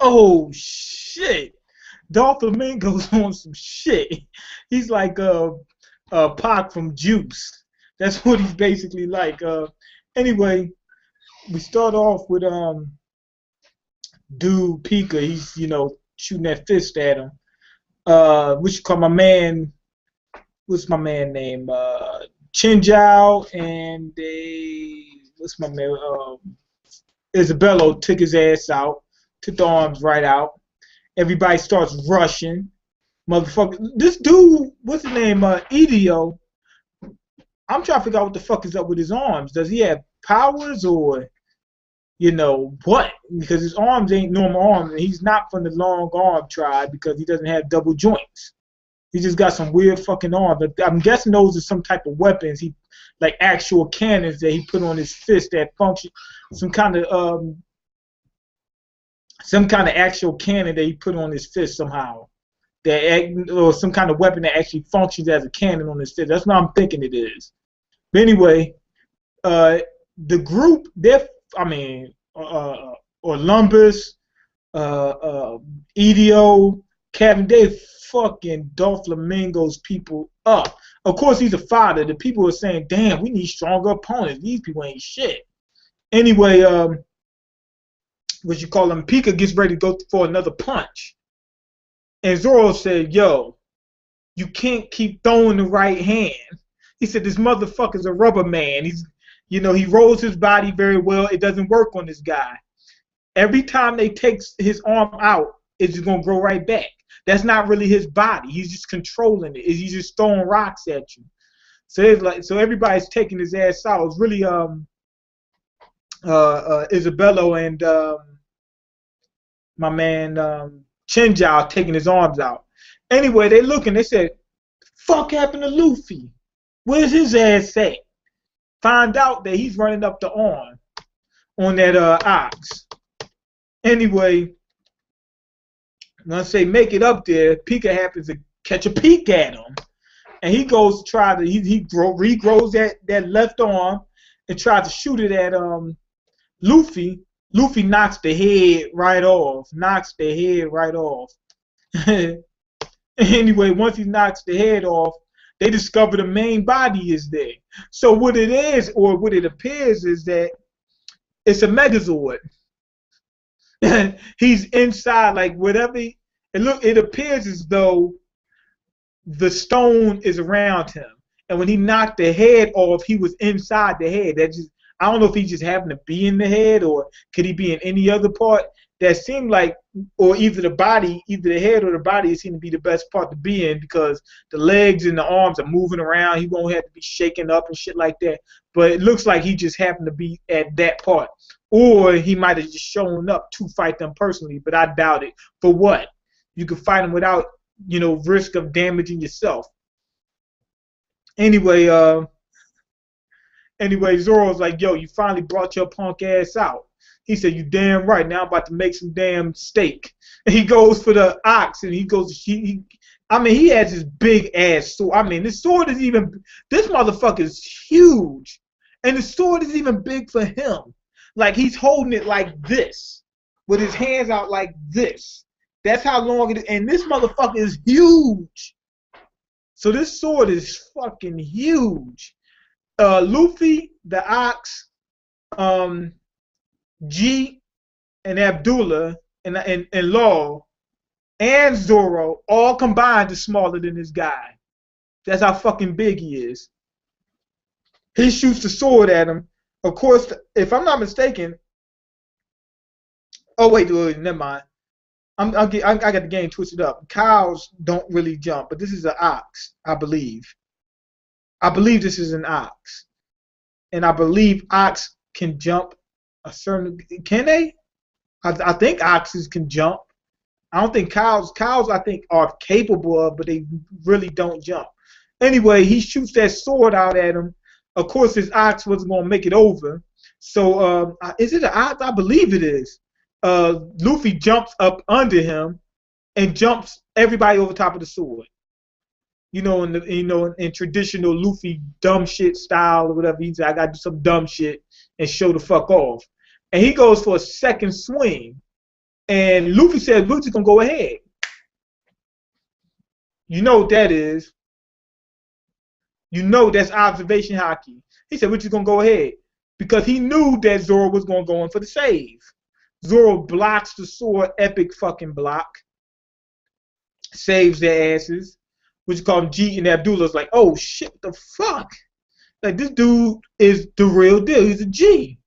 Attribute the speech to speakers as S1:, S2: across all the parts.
S1: Oh shit. Doflamingo's on some shit. He's like Pac from Juice. That's what he's basically like. Anyway, we start off with dude Pika. He's shooting that fist at him. Which you call my man. What's my man name? Chinjao and what's my man? Isabello took his ass out, took the arms right out. Everybody starts rushing. Motherfucker, this dude, what's his name? Idio. I'm trying to figure out what the fuck is up with his arms. Does he have powers or what? Because his arms ain't normal arms, and he's not from the long arm tribe because he doesn't have double joints. He just got some weird fucking arms. I'm guessing those are some type of weapons. He like actual cannons that he put on his fist that function, some kind of actual cannon that he put on his fist somehow, or some kind of weapon that actually functions as a cannon on his fist. That's what I'm thinking it is. But anyway, the group, Olympus, Edio, Kevin, they fucking Doflamingo's people up. Of course, he's a fighter. The people are saying, damn, we need stronger opponents. These people ain't shit. Anyway, what you call him, Pika gets ready to go for another punch. And Zoro said, yo, you can't keep throwing the right hand. He said, this motherfucker's a rubber man. He rolls his body very well. It doesn't work on this guy. Every time they take his arm out, it's just going to grow right back. That's not really his body. He's just controlling it. He's just throwing rocks at you. So everybody's taking his ass out. It's really Isabello and my man Chinjao taking his arms out. Anyway, they looking. They said, "Fuck happened to Luffy? Where's his ass at?" Find out that he's running up the arm on that ox. Anyway, once they make it up there, Pika happens to catch a peek at him, and he goes to try to regrows that left arm and tries to shoot it at Luffy. Luffy knocks the head right off. Anyway, once he knocks the head off, they discover the main body is there. So what it is, or what it appears, is that it's a Megazord. He's inside, like whatever. It appears as though the stone is around him, and when he knocked the head off, he was inside the head. I don't know if he just happened to be in the head, or could he be in any other part. That seemed like, or either the head or the body seemed to be the best part to be in, because the legs and the arms are moving around. He won't have to be shaken up and shit like that. But it looks like he just happened to be at that part. Or he might have just shown up to fight them personally, but I doubt it. For what? You can fight them without, risk of damaging yourself. Anyway, Zoro's like, yo, you finally brought your punk ass out. He said, you damn right. Now I'm about to make some damn steak. And he goes for the ox, and he has this big ass sword. This sword is this motherfucker is huge. And the sword is even big for him. Like, he's holding it like this, with his hands out like this. That's how long it is. And this motherfucker is huge. So this sword is fucking huge. Luffy, the ox, G, and Abdullah, and Law, and Zoro, all combined is smaller than this guy. That's how fucking big he is. He shoots the sword at him. Of course, if I'm not mistaken, oh wait, never mind. I got the game twisted up. Cows don't really jump, but this is an ox, I believe. I believe this is an ox, and I believe ox can jump a certain. Can they? I think oxes can jump. I don't think cows. Cows, I think, are capable of, but they really don't jump. Anyway, he shoots that sword out at him. Of course, his ox wasn't going to make it over. So, is it an ox? I believe it is. Luffy jumps up under him and jumps everybody over top of the sword. In traditional Luffy dumb shit style or whatever, he said, I got to do some dumb shit and show the fuck off. And he goes for a second swing. And Luffy says, we're just gonna go ahead. You know what that is. You know that's observation hockey. He said, we're just gonna go ahead. Because he knew that Zoro was gonna go in for the save. Zoro blocks the sword, epic fucking block. Saves their asses. Which you call him G, and Abdullah's like, oh shit, what the fuck? Like, this dude is the real deal. He's a G.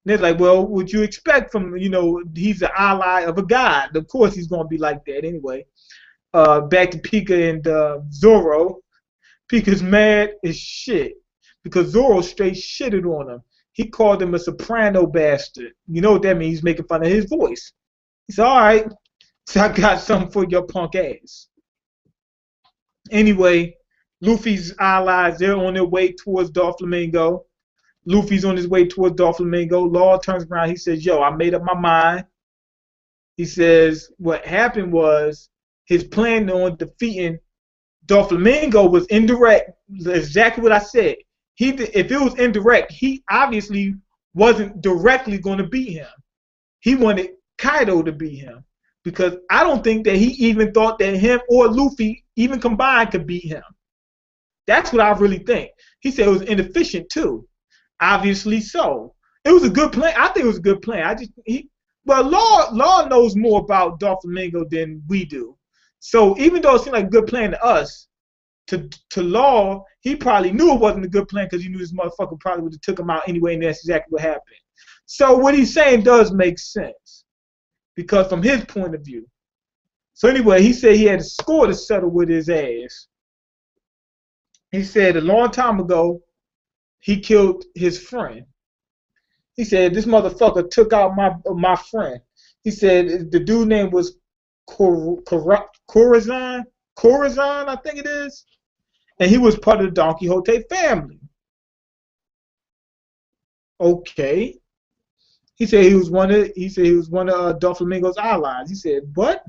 S1: And they're like, well, what you expect from, he's an ally of a god. Of course he's going to be like that anyway. Back to Pika and Zoro. Pika's mad as shit because Zoro straight shitted on him. He called him a soprano bastard. You know what that means? He's making fun of his voice. He said, all right, so I got something for your punk ass. Anyway, Luffy's allies, they're on their way towards Doflamingo. Luffy's on his way towards Doflamingo. Law turns around. He says, yo, I made up my mind. He says what happened was his plan on defeating Doflamingo was indirect. Exactly what I said. If it was indirect, he obviously wasn't directly going to beat him. He wanted Kaido to beat him. Because I don't think that he even thought that him or Luffy, even combined, could beat him. That's what I really think. He said it was inefficient too. Obviously so. It was a good plan. I think it was a good plan. Law knows more about Doflamingo than we do. So even though it seemed like a good plan to us, to Law, he probably knew it wasn't a good plan because he knew this motherfucker probably would have took him out anyway, and that's exactly what happened. So what he's saying does make sense. Because from his point of view. So anyway, he said he had a score to settle with his ass. He said a long time ago, he killed his friend. He said this motherfucker took out my friend. He said the dude name was Corazon, I think it is. And he was part of the Don Quixote family. Okay. He said he was one of Doflamingo's allies. He said, what?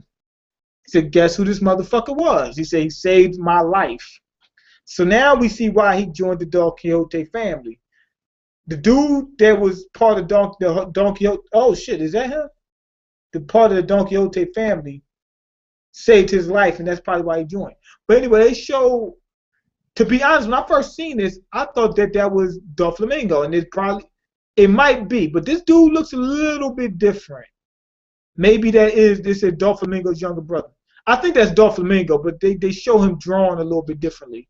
S1: He said, guess who this motherfucker was? He said he saved my life. So now we see why he joined the Don Quixote family. The dude that was part of the Don Quixote, oh shit, is that him? The part of the Don Quixote family saved his life, and that's probably why he joined. But anyway, they show, to be honest, when I first seen this, I thought that was Doflamingo, and it might be, but this dude looks a little bit different. Maybe this is Doflamingo's younger brother. I think that's Doflamingo, but they show him drawn a little bit differently.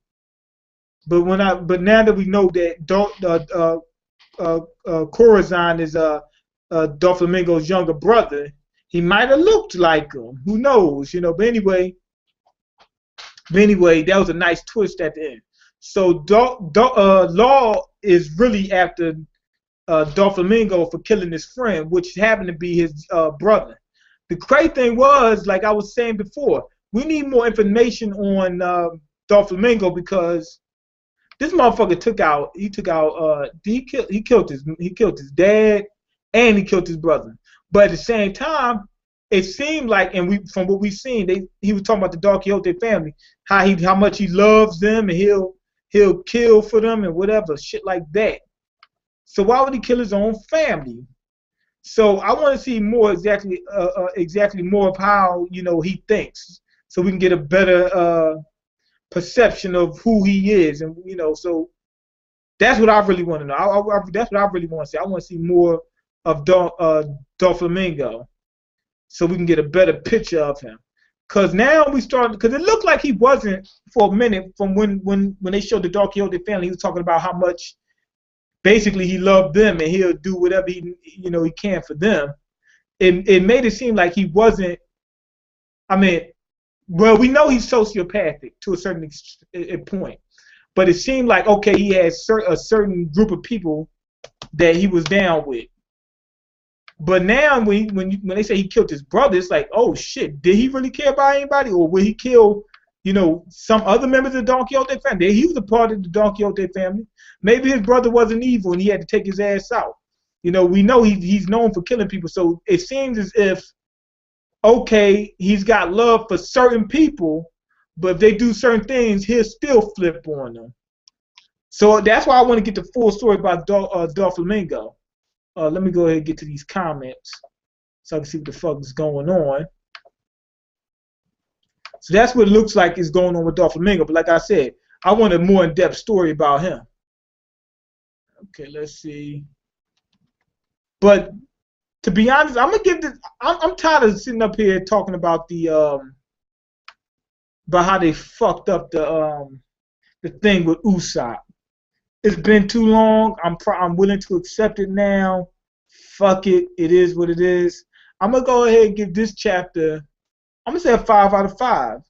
S1: But now that we know that Corazon is Doflamingo's younger brother, he might have looked like him. Who knows? But anyway, that was a nice twist at the end. So Law is really after Doflamingo for killing his friend, which happened to be his brother. The crazy thing was, like I was saying before, we need more information on Doflamingo because this motherfucker he killed his dad and he killed his brother. But at the same time, it seemed like, and from what we've seen, he was talking about the Don Quixote family, how much he loves them and he'll kill for them and whatever shit like that. So why would he kill his own family? So I want to see more exactly more of how he thinks, so we can get a better perception of who he is, and so that's what I really want to know. That's what I really want to see. I want to see more of Doflamingo, so we can get a better picture of him. Because now because it looked like he wasn't for a minute from when they showed the Don Quixote family. He was talking about how much. Basically, he loved them and he'll do whatever he can for them. It made it seem like he wasn't. I mean, well, we know he's sociopathic to a certain point, but it seemed like okay, he had a certain group of people that he was down with. But now, when they say he killed his brother, it's like, oh shit, did he really care about anybody, or will he kill? Some other members of the Don Quixote family. He was a part of the Don Quixote family. Maybe his brother wasn't evil and he had to take his ass out. We know he's known for killing people. So it seems as if, okay, he's got love for certain people, but if they do certain things, he'll still flip on them. So that's why I want to get the full story about Doflamingo. Let me go ahead and get to these comments. so I can see what the fuck is going on. So that's what it looks like is going on with Doflamingo. But like I said, I want a more in-depth story about him. Okay, let's see. But to be honest, I'm gonna give this. I'm tired of sitting up here talking about the about how they fucked up the thing with Usopp. It's been too long. I'm willing to accept it now. Fuck it. It is what it is. I'm gonna go ahead and give this chapter. I'm gonna say a 5 out of 5.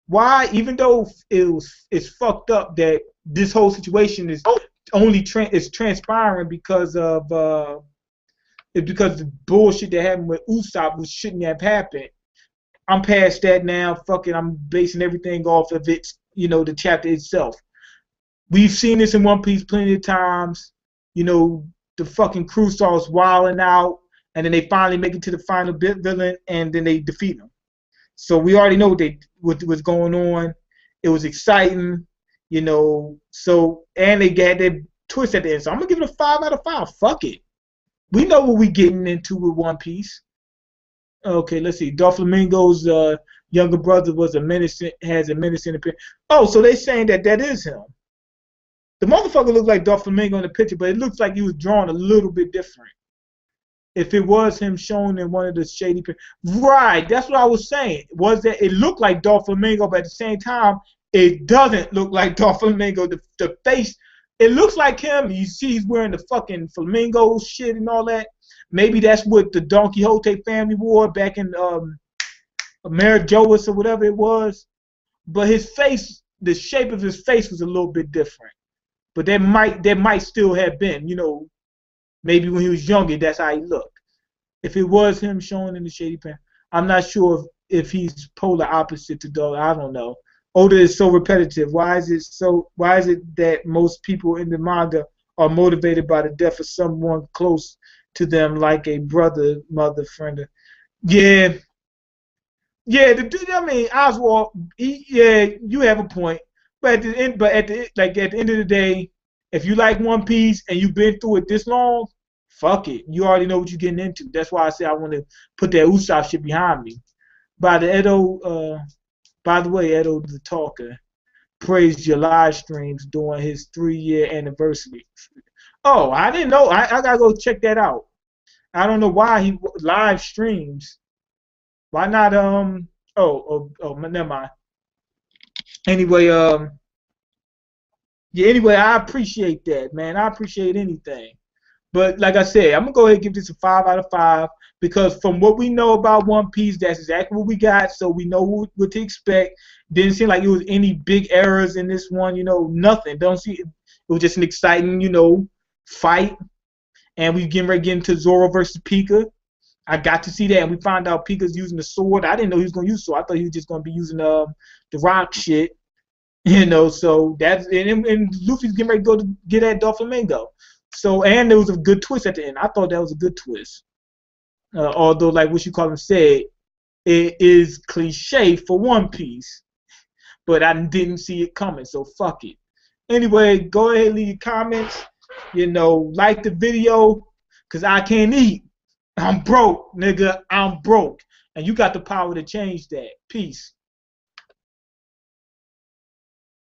S1: Why? Even though it's fucked up that this whole situation is only transpiring because of it's because the bullshit that happened with Usopp, which shouldn't have happened. I'm past that now. Fuck it. I'm basing everything off of it. The chapter itself. We've seen this in One Piece plenty of times. The fucking crew starts wilding out, and then they finally make it to the final villain, and then they defeat him. So we already know what was going on. It was exciting, So and they got that twist at the end. So I'm gonna give it a 5 out of 5. Fuck it. We know what we're getting into with One Piece. Okay, let's see. Doflamingo's younger brother has a menacing appearance. Oh, so they're saying that is him. The motherfucker looks like Doflamingo in the picture, but it looks like he was drawn a little bit different. If it was him shown in one of the shady pictures. Right, that's what I was saying. It looked like Doflamingo, but at the same time, it doesn't look like Doflamingo. The face, it looks like him. You see he's wearing the fucking flamingo shit and all that. Maybe that's what the Don Quixote family wore back in Amerijoas or whatever it was. But his face, the shape of his face was a little bit different. But there might still have been, maybe when he was younger, that's how he looked. If it was him shown in the shady pants, I'm not sure if he's polar opposite to Dog. I don't know. Oda is so repetitive. Why is it that most people in the manga are motivated by the death of someone close to them, like a brother, mother, friend? Yeah. I mean, Oswald. You have a point. But at the end of the day, if you like One Piece and you've been through it this long, fuck it. You already know what you're getting into. That's why I say I want to put that Usopp shit behind me. By the way, Edo the Talker praised your live streams during his 3-year anniversary. Oh, I didn't know. I gotta go check that out. I don't know why he live streams. Why not? Never mind. Anyway, anyway, I appreciate that, man. I appreciate anything. But like I said, I'm gonna go ahead and give this a 5 out of 5 because from what we know about One Piece, that's exactly what we got. So we know what to expect. Didn't seem like it was any big errors in this one. Nothing. Don't see. It was just an exciting, fight. And we getting ready to get into Zoro versus Pika. I got to see that, and we found out Pika's using the sword. I didn't know he was gonna use sword. I thought he was just gonna be using the rock shit. So that's and Luffy's getting ready to go to get at Doflamingo. So and there was a good twist at the end. I thought that was a good twist. Although, like what you call him said, it is cliche for One Piece, but I didn't see it coming. So fuck it. Anyway, go ahead and leave your comments. Like the video, cause I can't eat. I'm broke, nigga. I'm broke, and you got the power to change that. Peace.